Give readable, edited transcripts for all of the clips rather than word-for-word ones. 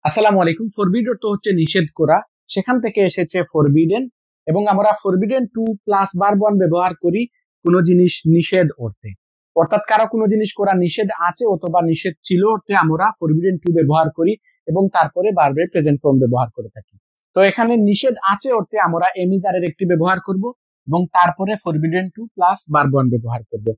আসসালামু আলাইকুম। ফরবিড তো হচ্ছে নিষেধ করা, সেখান থেকে এসেছে ফরবিডেন, এবং আমরা forbidden two plus verb one ব্যবহার করি কোনো জিনিস নিষেধ অর্থে। অর্থাৎ কারো কোনো জিনিস করা নিষেধ আছে অথবা নিষেধ ছিল অর্থে আমরা ফরবিডেন টু ব্যবহার করি এবং তারপরে ভার্বের প্রেজেন্ট ফর্ম ব্যবহার করে থাকি। তো এখানে নিষেধ আছে অর্থে আমরা এমিজারের একটি ব্যবহার করব এবং তারপরে forbidden two plus verb one ব্যবহার করব।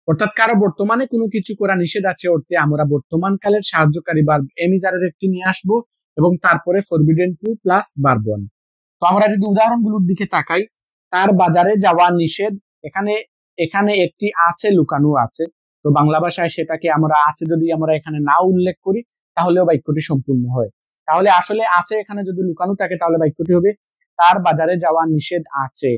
অর্থাৎ কারো বর্তমানে কোনো কিছু করা নিষেধ আছে অর্থে আমরা বর্তমান কালের সাহায্যকারী ভার্ব এমিজারের একটি নিয়ে আসবো এবং তারপরে forbidden two plus verb one. তো আমরা যদি উদাহরণগুলোর দিকে তাকাই, তার বাজারে যাওয়া নিষেধ, এখানে এখানে একটি আছে লুকানো আছে। তো বাংলা ভাষায় সেটাকে আমরা আছে যদি আমরা এখানে না উল্লেখ করি তাহলেও বাক্যটি সম্পূর্ণ হয়। তাহলে আসলে আছে এখানে যদি লুকানো থাকে তাহলে বাক্যটি হবে তার বাজারে যাওয়া নিষেধ আছে।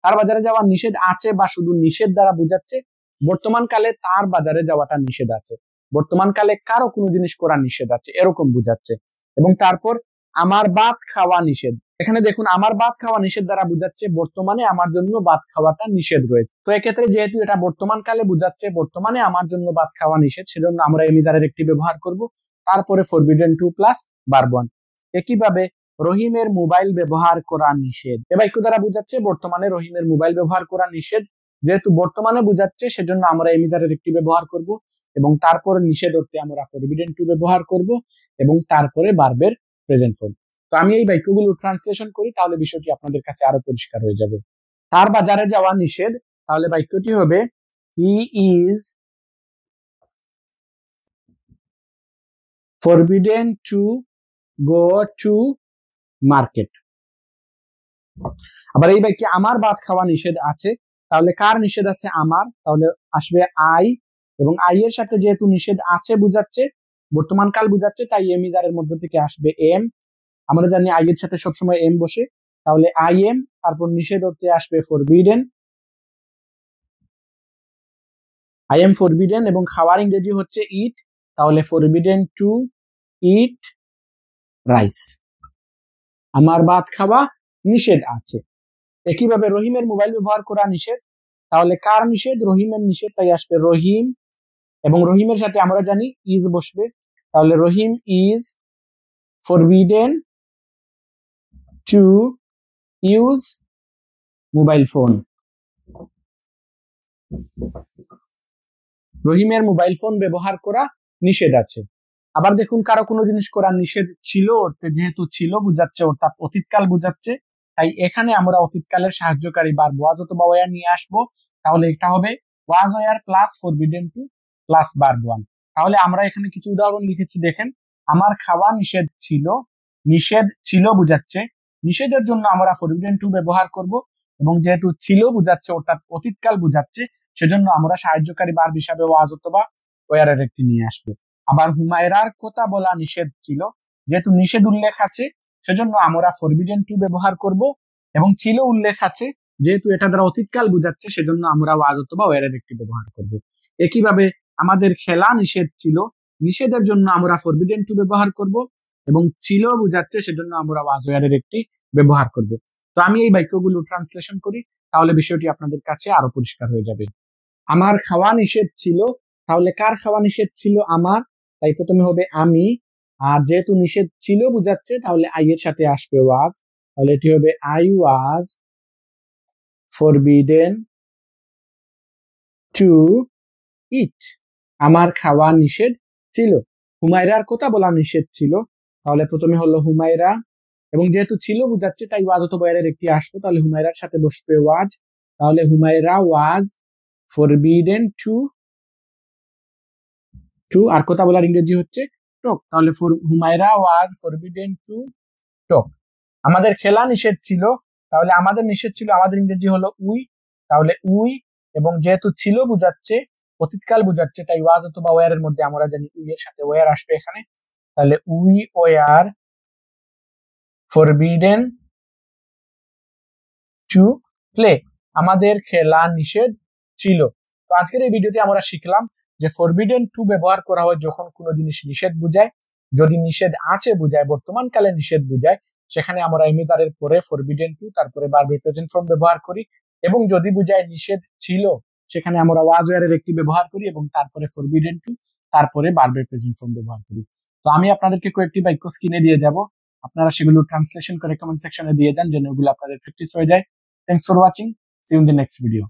তার বাজারে যাওয়া নিষেধ আছে বা শুধু নিষেধ দ্বারা বোঝাচ্ছে বর্তমান কালে তার বাজারে যাওয়াটা নিষেধ আছে, বর্তমান কালে কারো কোনো জিনিস করা নিষেধ আছে এরকম বোঝাচ্ছে। এবং তারপর আমার ভাত খাওয়া নিষেধ, এখানে দেখুন আমার ভাত খাওয়া নিষেধ দ্বারা বোঝাচ্ছে বর্তমানে আমার জন্য ভাত খাওয়াটা নিষেধ রয়েছে। তো এক্ষেত্রে যেহেতু এটা বর্তমান কালে বোঝাচ্ছে বর্তমানে আমার জন্য ভাত খাওয়া নিষেধ, সেজন্য আমরা এমিজারের একটি ব্যবহার করব, তারপরে forbidden two plus verb one. একইভাবে রহিমের মোবাইল ব্যবহার করা নিষেধ, এ বাক্য দ্বারা বোঝাচ্ছে বর্তমানে রহিমের মোবাইল ব্যবহার করা নিষেধ, যেহেতু বর্তমানে বোঝাচ্ছে সেজন্য আমরা এমিজারের একটি ব্যবহার করব এবং তারপর নিষেধ অর্থে আমরা ফরবিডেন টু ব্যবহার করব এবং তারপরে ভার্বের প্রেজেন্ট ফর্ম। তো আমি এই বাক্যগুলো ট্রান্সলেশন করি, তাহলে বিষয়টি আপনাদের কাছে আরো পরিষ্কার হয়ে যাবে। তার বাজারে যাওয়া নিষেধ, তাহলে বাক্যটি হবে he is forbidden to go to market. আবার এই বাক্যে আমার ভাত খাওয়া নিষেধ আছে, তাহলে কার নিষেধ আছে? আমার, তাহলে আসবে আই, এবং আই এর সাথে যেহেতু নিষেধ আছে বুঝাচ্ছে বর্তমান কাল বুঝাচ্ছে তাই এমিজারের মধ্য থেকে আসবে এম। আমরা জানি আই এর সাথে সবসময় এম বসে, তাহলে আই এম, তারপর নিষেধ অর্থে আসবে ফরবিডেন, আই এম ফরবিডেন, এবং খাওয়ার ইংরেজি হচ্ছে ইট, তাহলে ফরবিডেন টু ইট রাইস। আমার ভাত খাওয়া নিষেধ আছে। একইভাবে রহিমের মোবাইল ব্যবহার করা নিষেধ, তাহলে কার নিষেধ? রহিমের নিষেধ, তাই আসবে রহিম, এবং রহিমের সাথে আমরা জানি ইজ বসবে, তাহলে Rahim is forbidden to use mobile phone. রহিমের মোবাইল ফোন ব্যবহার করা নিষেধ আছে। আবার দেখুন কারো কোনো জিনিস করা নিষেধ ছিল অর্থে, যেহেতু ছিল বুঝাচ্ছে অর্থাৎ অতীতকাল বুঝাচ্ছে, তাই এখানে আমরা অতীতকালের সাহায্যকারী ভার্ব ওয়াজ অথবা ওয়ার নিয়ে আসবো, তাহলে এটা হবে was were plus forbidden two plus verb one. তাহলে আমরা এখানে কিছু উদাহরণ লিখেছি দেখেন, আমার খাওয়া নিষেধ ছিল, নিষেধ ছিল বুঝাচ্ছে, নিষেধের জন্য আমরা ফরবিডেন টু ব্যবহার করব, এবং যেহেতু ছিল বুঝাচ্ছে অর্থাৎ অতীতকাল বুঝাচ্ছে সেজন্য আমরা সাহায্যকারী ভার্ব হিসাবে ওয়াজ অথবা ওয়ারের একটি নিয়ে আসবো। আবার হুমায়রার কথা বলা নিষেধ ছিল, যেহেতু নিষেধ উল্লেখ আছে সেজন্য আমরা ফরবিডেন টু ব্যবহার করব, এবং ছিল উল্লেখ আছে যেহেতু এটা দ্বারা অতীতকাল বুঝাচ্ছে সেজন্য আমরা ওয়াজ অথবা ওয়ারের একটি ব্যবহার করব। একইভাবে আমাদের খেলা নিষেধ ছিল, নিষেধের জন্য আমরা ফরবিডেন টু ব্যবহার করব, এবং ছিল বুঝাচ্ছে সেজন্য আমরা ওয়াজ ওয়ারের একটি ব্যবহার করব। তো আমি এই বাক্যগুলো ট্রান্সলেশন করি, তাহলে বিষয়টি আপনাদের কাছে আরো পরিষ্কার হয়ে যাবে। আমার খাওয়া নিষেধ ছিল, তাহলে কার খাওয়া নিষেধ ছিল? আমার, তাই প্রথমে হবে আমি, আর যেহেতু নিষেধ ছিল বুঝাচ্ছে তাহলে আই এর সাথে আসবে ওয়াজ, তাহলে এটি হবে আই ওয়াজ ফরবিডেন টু ইট, আমার খাওয়া নিষেধ ছিল। হুমায়রার কথা বলা নিষেধ ছিল, তাহলে প্রথমে হলো হুমায়রা, এবং যেহেতু ছিল বুঝাচ্ছে তাই ওয়াজ অথবা এর একটি আসবে, তাহলে হুমায়রার সাথে বসবে ওয়াজ, তাহলে হুমায়রা ওয়াজ ফরবিডেন টু আর কথা বলার ইংরেজি হচ্ছে টক, তাহলে হুমায়রা ওয়াজ ফরবিডেন টু টক। আমাদের খেলা নিষেধ ছিল, তাহলে আমাদের নিষেধ ছিল, আমাদের ইংরেজি হলো উই, তাহলে উই, এবং যেহেতু ছিল বুঝাচ্ছে অতীতকাল বুঝাচ্ছে তাই ওয়াজ অথবা ওয়ারের মধ্যে আমরা জানি উই এর সাথে ওয়ার আসবে এখানে, তাহলে we were forbidden to play, আমাদের খেলা নিষেধ ছিল। তো আজকের এই ভিডিওতে আমরা শিখলাম যে ফরবিডেন টু ব্যবহার করা হয় যখন কোনো জিনিস নিষেধ বুঝায়, যদি নিষেধ আছে বুঝায়, বর্তমান কালে নিষেধ বুঝায়, সেখানে আমরা এমিজারের পরে ফরবিডেন টু তারপরে ভার্বের প্রেজেন্ট ফর্ম ব্যবহার করি, এবং যদি বুঝায় নিষেধ ছিল সেখানে আমরা ওয়াজ ওয়ারের একটি ব্যবহার করি এবং তারপরে ফরবিডেন টু তারপরে ভার্বের প্রেজেন্ট ফর্ম ব্যবহার করি। তো আমি আপনাদেরকে কয়েকটি বাক্য স্ক্রিনে দিয়ে যাব, আপনারা সেগুলো ট্রান্সলেশন করে কমেন্ট সেকশনে দিয়ে যান যেন এগুলো আপনাদের প্র্যাকটিস হয়ে যায়। Thanks for watching, see you in the next video.